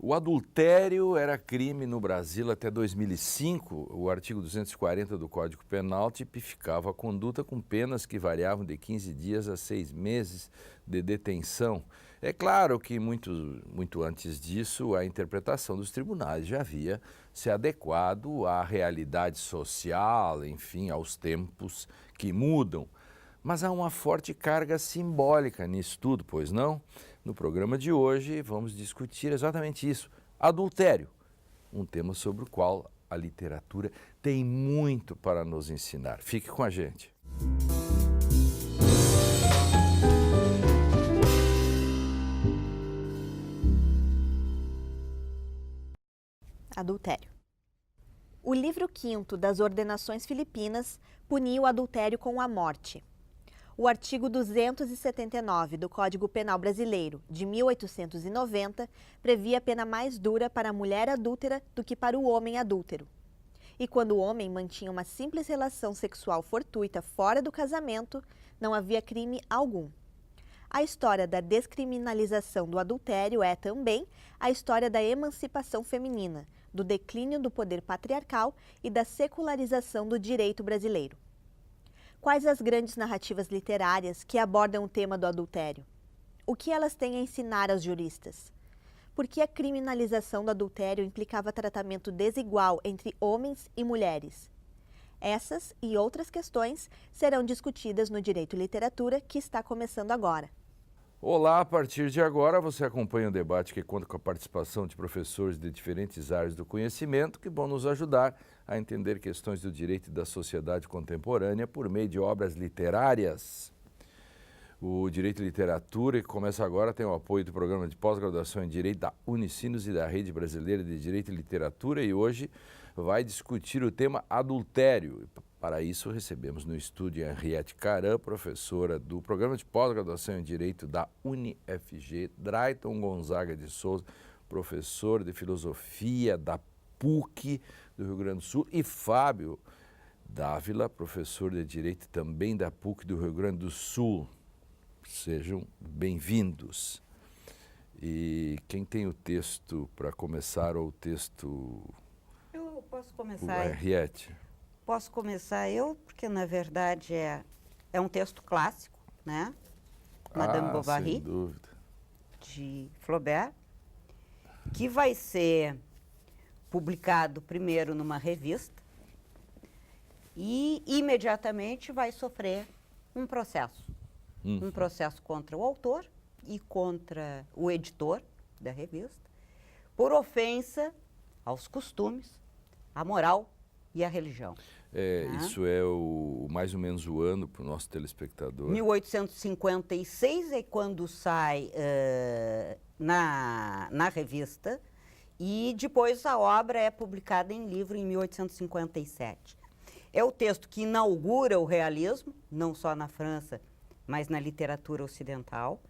O adultério era crime no Brasil até 2005. O artigo 240 do Código Penal tipificava a conduta com penas que variavam de 15 dias a 6 meses de detenção. É claro que muito antes disso, a interpretação dos tribunais já havia se adequado à realidade social, enfim, aos tempos que mudam. Mas há uma forte carga simbólica nisso tudo, pois não? No programa de hoje vamos discutir exatamente isso, adultério, um tema sobre o qual a literatura tem muito para nos ensinar. Fique com a gente. Adultério. O livro 5º das Ordenações Filipinas punia o adultério com a morte. O artigo 279 do Código Penal Brasileiro, de 1890, previa pena mais dura para a mulher adúltera do que para o homem adúltero. E quando o homem mantinha uma simples relação sexual fortuita fora do casamento, não havia crime algum. A história da descriminalização do adultério é também a história da emancipação feminina, do declínio do poder patriarcal e da secularização do direito brasileiro. Quais as grandes narrativas literárias que abordam o tema do adultério? O que elas têm a ensinar aos juristas? Por que a criminalização do adultério implicava tratamento desigual entre homens e mulheres? Essas e outras questões serão discutidas no Direito e Literatura, que está começando agora. Olá, a partir de agora você acompanha um debate que conta com a participação de professores de diferentes áreas do conhecimento que vão nos ajudar a entender questões do direito e da sociedade contemporânea por meio de obras literárias. O Direito e Literatura, que começa agora, tem o apoio do Programa de Pós-Graduação em Direito da Unicinos e da Rede Brasileira de Direito e Literatura e hoje vai discutir o tema adultério. Para isso, recebemos no estúdio Henriette Caram, professora do Programa de Pós-Graduação em Direito da UniFG, Drayton Gonzaga de Souza, professor de Filosofia da PUC do Rio Grande do Sul, e Fábio Dávila, professor de Direito também da PUC do Rio Grande do Sul. Sejam bem-vindos. E quem tem o texto para começar, ou o texto... Eu posso começar. Henriette. Posso começar eu, porque na verdade é um texto clássico, né? Madame Bovary, sem dúvida, de Flaubert, que vai ser publicado primeiro numa revista e imediatamente vai sofrer um processo. Um processo contra o autor e contra o editor da revista, por ofensa aos costumes, à moral e à religião. Isso é mais ou menos o ano para o nosso telespectador. 1856 é quando sai na revista e depois a obra é publicada em livro em 1857. É o texto que inaugura o realismo, não só na França, mas na literatura ocidental.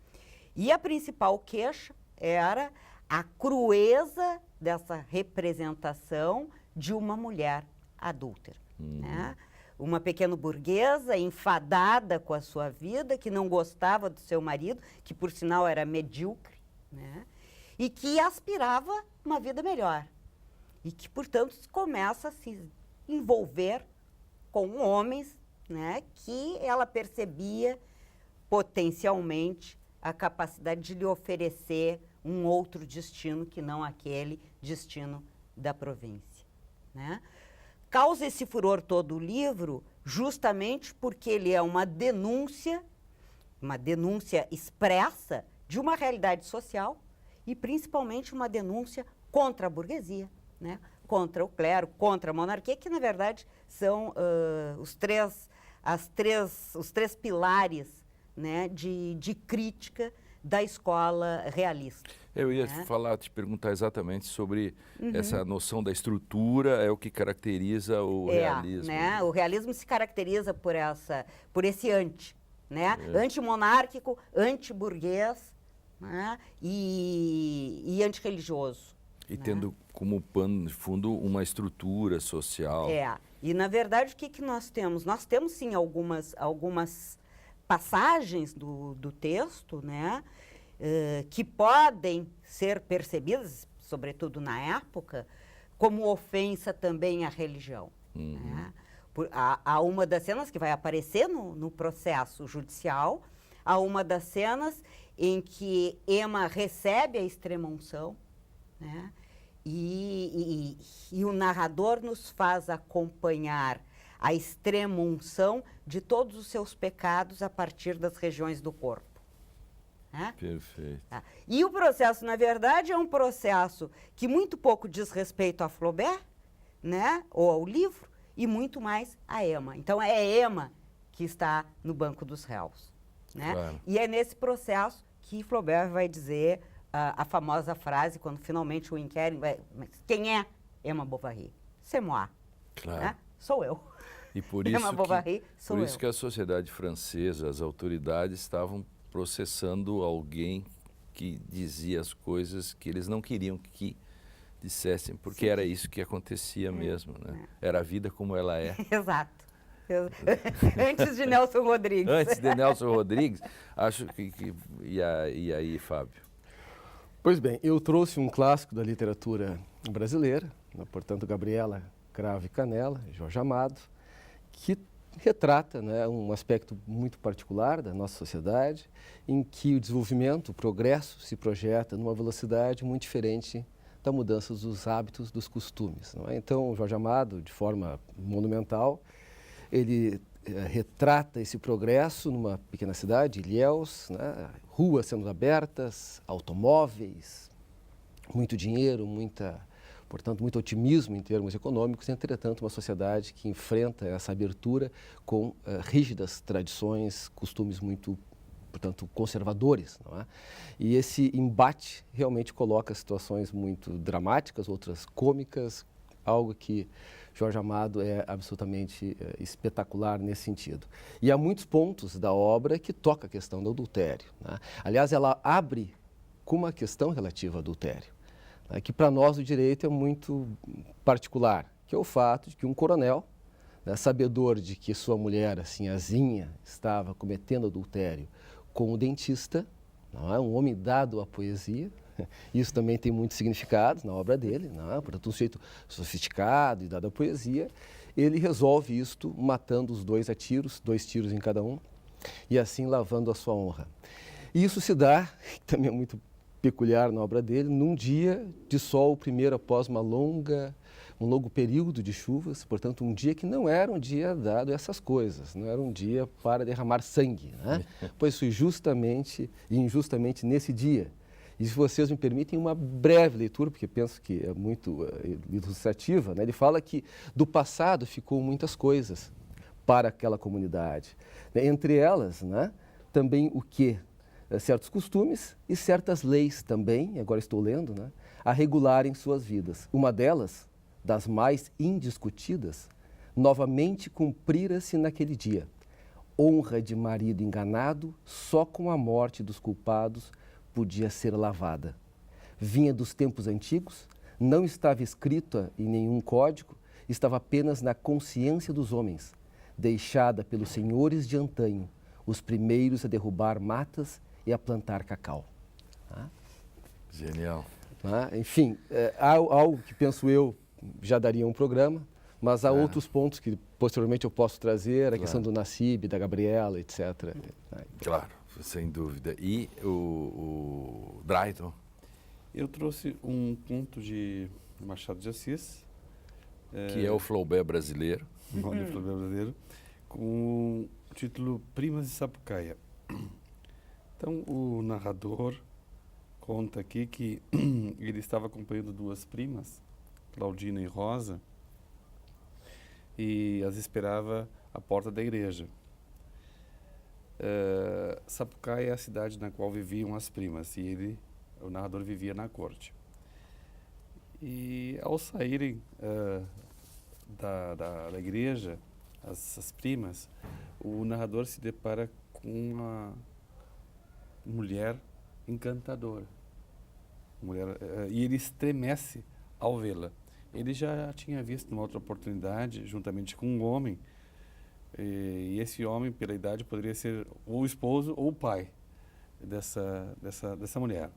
E a principal queixa era a crueza dessa representação de uma mulher adúltera. Né? Uma pequena burguesa enfadada com a sua vida, que não gostava do seu marido, que por sinal era medíocre, né? E que aspirava uma vida melhor. E que, portanto, começa a se envolver com homens, né, que ela percebia potencialmente a capacidade de lhe oferecer um outro destino que não aquele destino da província, né? Causa esse furor todo o livro justamente porque ele é uma denúncia expressa de uma realidade social e principalmente uma denúncia contra a burguesia, né? Contra o clero, contra a monarquia, que na verdade são os três pilares, né, de crítica da escola realista. Eu ia te perguntar exatamente sobre essa noção da estrutura, é o que caracteriza o realismo. Né? O realismo se caracteriza por esse anti, né? Antimonárquico, antiburguês, né? e antirreligioso. E tendo como pano de fundo uma estrutura social. E na verdade o que nós temos? Nós temos sim algumas passagens do texto, né, que podem ser percebidas, sobretudo na época, como ofensa também à religião. Né? Há uma das cenas que vai aparecer no processo judicial, há uma das cenas em que Ema recebe a extrema-unção, né? E o narrador nos faz acompanhar a extrema-unção de todos os seus pecados a partir das regiões do corpo. Né? Perfeito. Tá. E o processo, na verdade, é um processo que muito pouco diz respeito a Flaubert, né? Ou ao livro, e muito mais a Ema. Então, é Ema que está no banco dos réus. Né? Claro. E é nesse processo que Flaubert vai dizer a famosa frase, quando finalmente o inquérito vai... Mas quem é Emma Bovary? C'est moi. Claro. Né? Sou eu. E por Emma Bovary sou isso eu. que a sociedade francesa, as autoridades estavam processando alguém que dizia as coisas que eles não queriam que dissessem, porque era isso que acontecia mesmo, né? Era a vida como ela é. Exato. Antes de Nelson Rodrigues. Antes de Nelson Rodrigues, acho que e aí, Fábio? Pois bem, eu trouxe um clássico da literatura brasileira, né, portanto, Gabriela Cravo e Canela, Jorge Amado, que retrata, né, um aspecto muito particular da nossa sociedade, em que o desenvolvimento, o progresso se projeta numa velocidade muito diferente da mudança dos hábitos, dos costumes. Não é? Então, Jorge Amado, de forma monumental, ele retrata esse progresso numa pequena cidade, Ilhéus, né? Ruas sendo abertas, automóveis, muito dinheiro, portanto, muito otimismo em termos econômicos, entretanto, uma sociedade que enfrenta essa abertura com rígidas tradições, costumes muito, portanto, conservadores. Não é? E esse embate realmente coloca situações muito dramáticas, outras cômicas, algo que Jorge Amado é absolutamente espetacular nesse sentido. E há muitos pontos da obra que toca a questão do adultério. Né? Aliás, ela abre com uma questão relativa ao adultério, né? Que para nós o direito é muito particular, que é o fato de que um coronel, né, sabedor de que sua mulher, a sinhazinha, estava cometendo adultério com o dentista, não é? Um homem dado à poesia. Isso também tem muito significado na obra dele, não é? Portanto, um sujeito sofisticado e dado à poesia, ele resolve isto matando os dois a tiros, 2 tiros em cada um, e assim lavando a sua honra. E isso se dá, também é muito peculiar na obra dele, num dia de sol primeiro após um longo período de chuvas, portanto, um dia que não era um dia dado a essas coisas, não era um dia para derramar sangue, né? Pois foi justamente e injustamente nesse dia. E se vocês me permitem uma breve leitura, porque penso que é muito ilustrativa, né? Ele fala que do passado ficou muitas coisas para aquela comunidade. Né? Entre elas, né, também o quê? Certos costumes e certas leis também, agora estou lendo, né, a regularem suas vidas. Uma delas, das mais indiscutidas, novamente cumprira-se naquele dia. Honra de marido enganado, só com a morte dos culpados podia ser lavada. Vinha dos tempos antigos, não estava escrita em nenhum código, estava apenas na consciência dos homens, deixada pelos senhores de antanho, os primeiros a derrubar matas e a plantar cacau. Genial. Enfim, há algo que penso eu já daria um programa, mas há outros pontos que posteriormente eu posso trazer, a questão do Nassib, da Gabriela, etc. Claro. Sem dúvida. E o Drayton? Eu trouxe um conto de Machado de Assis. Que é o Flaubert brasileiro. O Flaubert brasileiro. Com o título Primas de Sapucaia. Então, o narrador conta aqui que ele estava acompanhando 2 primas, Claudina e Rosa, e as esperava à porta da igreja. Sapucaia é a cidade na qual viviam as primas e o narrador vivia na corte. E ao saírem da igreja, as primas, o narrador se depara com uma mulher encantadora. E ele estremece ao vê-la. Ele já tinha visto uma outra oportunidade, juntamente com um homem, e esse homem, pela idade, poderia ser ou o esposo ou o pai dessa mulher.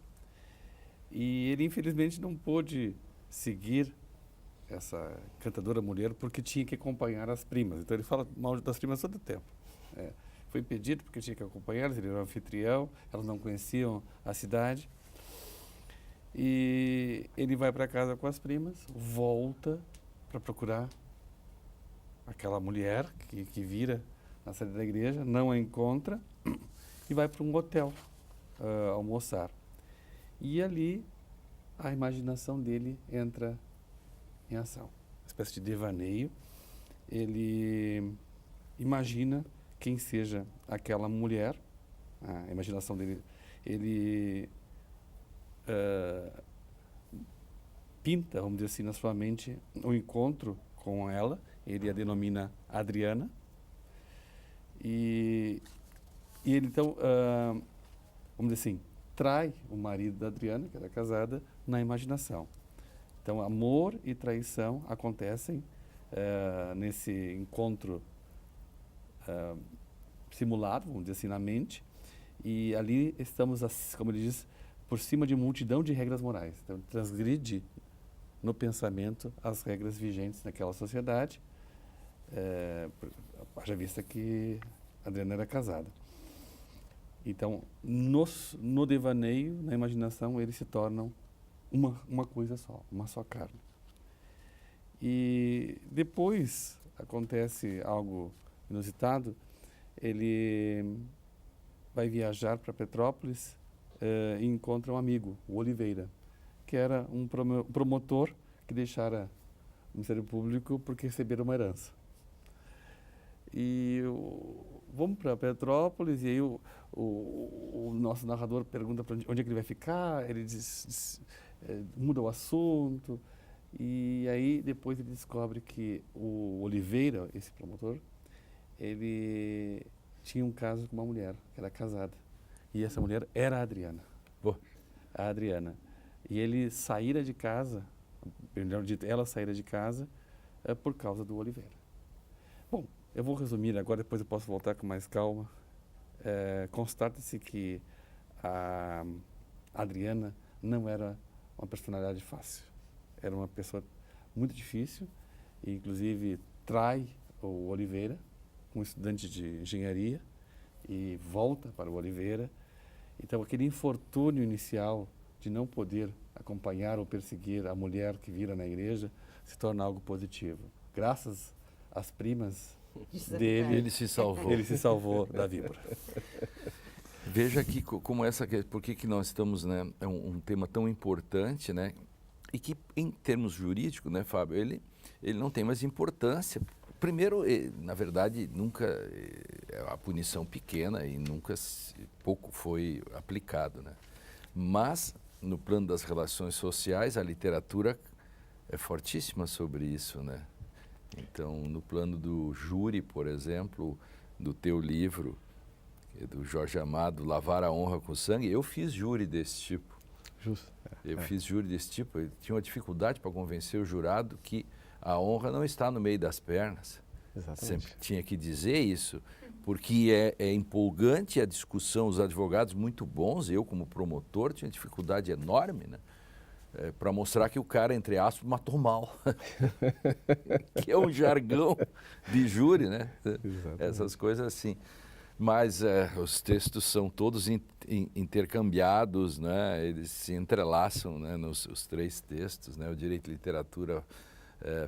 E ele, infelizmente, não pôde seguir essa encantadora mulher porque tinha que acompanhar as primas. Então, ele fala mal das primas todo o tempo. Foi impedido porque tinha que acompanhá-las, ele era um anfitrião, elas não conheciam a cidade. E ele vai para casa com as primas, volta para procurar aquela mulher que vira na saída da igreja, não a encontra e vai para um hotel almoçar. E ali a imaginação dele entra em ação. Uma espécie de devaneio. Ele imagina quem seja aquela mulher, a imaginação dele, ele pinta, vamos dizer assim, na sua mente um encontro com ela, ele a denomina Adriana, e ele então, vamos dizer assim, trai o marido da Adriana, que era casada, na imaginação. Então, amor e traição acontecem nesse encontro simulado, vamos dizer assim, na mente, e ali estamos, como ele diz, por cima de multidão de regras morais. Então, transgride no pensamento as regras vigentes naquela sociedade, haja vista que Adriana era casada. Então, no devaneio, na imaginação, eles se tornam uma coisa só, uma só carne. E depois acontece algo inusitado, ele vai viajar para Petrópolis e encontra um amigo, o Oliveira, que era um promotor que deixara o Ministério Público porque receberam uma herança. E vamos para Petrópolis e aí o nosso narrador pergunta para onde é que ele vai ficar, ele muda o assunto e aí depois ele descobre que o Oliveira, esse promotor, ele tinha um caso com uma mulher que era casada e essa mulher era a Adriana. A Adriana. E ele saíra de casa, melhor dito, ela saíra de casa por causa do Oliveira. Bom, eu vou resumir agora, depois eu posso voltar com mais calma. Constata-se que a Adriana não era uma personalidade fácil. Era uma pessoa muito difícil, e inclusive trai o Oliveira, um estudante de engenharia, e volta para o Oliveira. Então, aquele infortúnio inicial de não poder acompanhar ou perseguir a mulher que vira na igreja se torna algo positivo. Graças às primas dele, ele se salvou. Ele se salvou da víbora. Veja aqui como por que nós estamos, né, é um tema tão importante, né, e que em termos jurídicos, né, Fábio, ele não tem mais importância. Primeiro, na verdade, nunca é uma punição pequena e pouco foi aplicado, né? Mas no plano das relações sociais, a literatura é fortíssima sobre isso, né? Então, no plano do júri, por exemplo, do teu livro, do Jorge Amado, Lavar a Honra com Sangue, eu fiz júri desse tipo. Justo. Eu fiz júri desse tipo. Eu tinha uma dificuldade para convencer o jurado que a honra não está no meio das pernas. Exatamente. Sempre tinha que dizer isso, porque é empolgante a discussão, os advogados muito bons, eu como promotor tinha dificuldade enorme, né? Para mostrar que o cara, entre aspas, matou mal. Que é um jargão de júri, né? Exatamente. Essas coisas assim. Mas os textos são todos intercambiados, né? Eles se entrelaçam, né, os três textos, né? O Direito e Literatura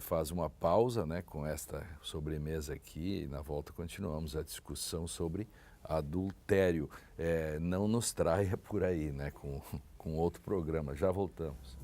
faz uma pausa, né, com esta sobremesa aqui, e na volta continuamos a discussão sobre adultério. Não nos traia por aí, né, com outro programa. Já voltamos.